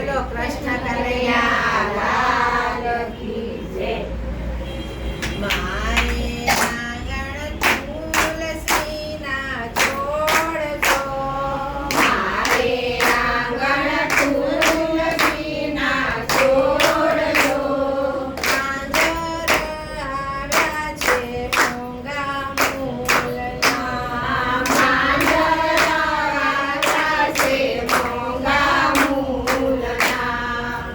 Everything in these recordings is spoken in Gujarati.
બોલો કૃષ્ણ કનૈયા લાલ કી જય. મારે આંગણ તુલસીના છોડ જો, મારે આંગણ તુલસીના છોડ જો. માંજર આવ્યા છે મોંઘા મૂલના, માંજર આવ્યા છે મોંઘા મૂલના.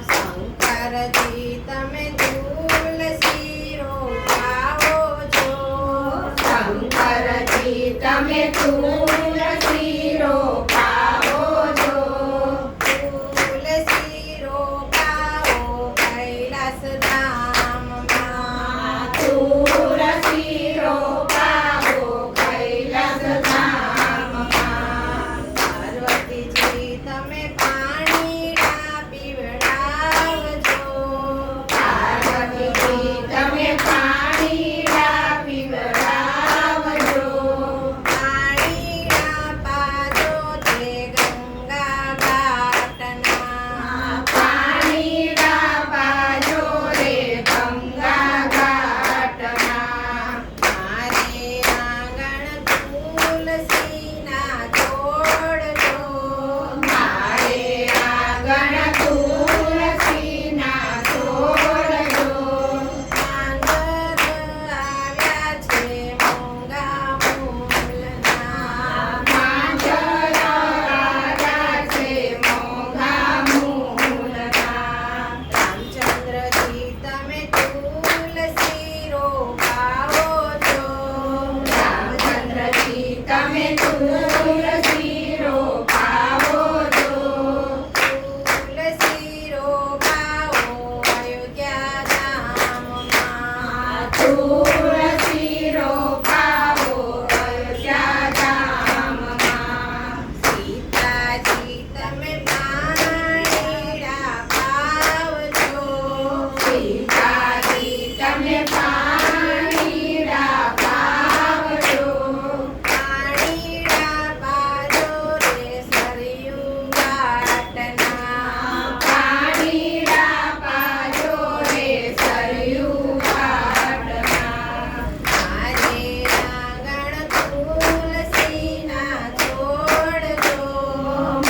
શંકરજી તમે તુલસી રોપાવો છો, શંકરજી તમે તુલસી રોપાવો છો. તુલસી રોપાવો કૈલાસ ધામમાં, તુલસી રોપાવો કૈલાસ ધામમાં. પાર્વતીજી તમે પાણીડા પીવડાવજો, પાર્વતીજી તમે પાણીડા પીવડાવજો. પાણીડા પાજો તે ગંગા ઘાટના, પાણીડા પાજો રે ગંગા ઘાટમાં. મારે આંગણ તુલસીના છોડ જો, મારે આંગણ તુલસીના છોડ જો. માંજર આવ્યા છે મોંઘા મૂલના, માંજર આવ્યા છે મોંઘા મૂલના. રામચંદ્રજી તમે તુલસી રોપાવો છો, રામચંદ્રજી તમે તુલસી રોપાવો છો. તુલસી રોપાવો અયોધ્યા ધામમાં, તુલસી રોપાવો અયોધ્યા ધામમાં. સીતાજી તમે પાણીડા પાવજો, સીતાજી તમે પાણીડા પાવજો. પાણીડા પાજો રે સરયુ ઘાટના, પાણીડા પાજો રે સરયુ ઘાટમાં. મારે આંગણ તુલસીના છોડ જો,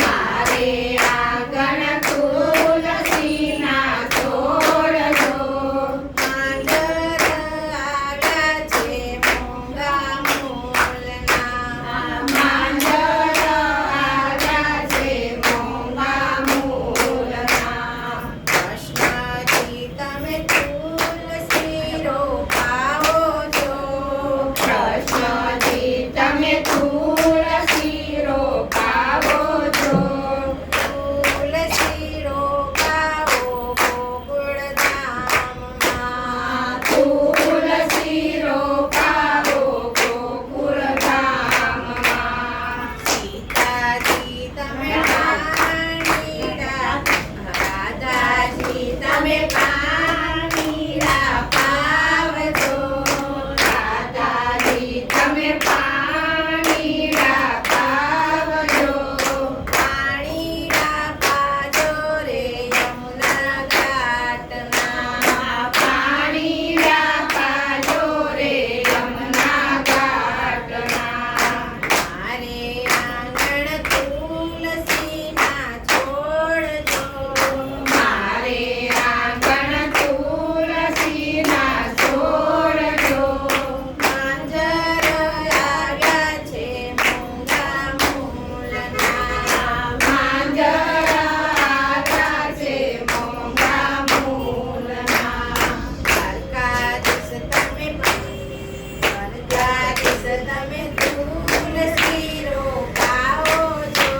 મારે આંગણ તુલસીના છોડ જો. માંજર આવ્યા છે મોંઘા મૂલના, માંજર આવ્યા છે મોંઘા મૂલના. કૃષ્ણજી તમે તુલસી રોપાવો છો, કૃષ્ણજી તમે તુલસી રોપાવો છો. તુલસી રોપાવો ગોકુળ ધામમાં, તુલસી રોપાવો ગોકુળ ધામમાં. સીતાજી તમે પાણીડા, રાધાજી તમે પાણીડા પાવજો, દાદાજી તમે પાણીડા પાવજો. પાણીડા પાજો રે યમુના ઘાટના, પાણીડા પાજો રે યમુના ઘાટમાં. મારે આંગણ તુલસીના છોડ જો, મારે આંગણ તુલસીના છોડ જો. માંજર આવ્યા છે મોંઘા મૂલના, માંજર આવ્યા છે મોંઘા મૂલના. દ્વારકાધીશ તમે તુલસી રોપાવો છો,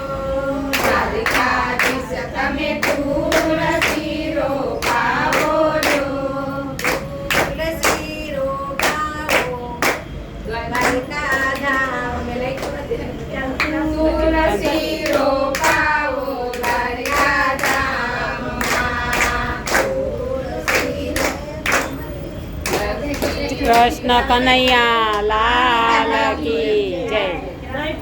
દ્વારકાધીશ તમે તુલસી રોપાવો છો. તુલસી રોપાવો દ્વારકા ધામ તુલસી રોપાવો દ્વારકા ધામમાં. તુલસી કૃષ્ણ કનૈયા લાલ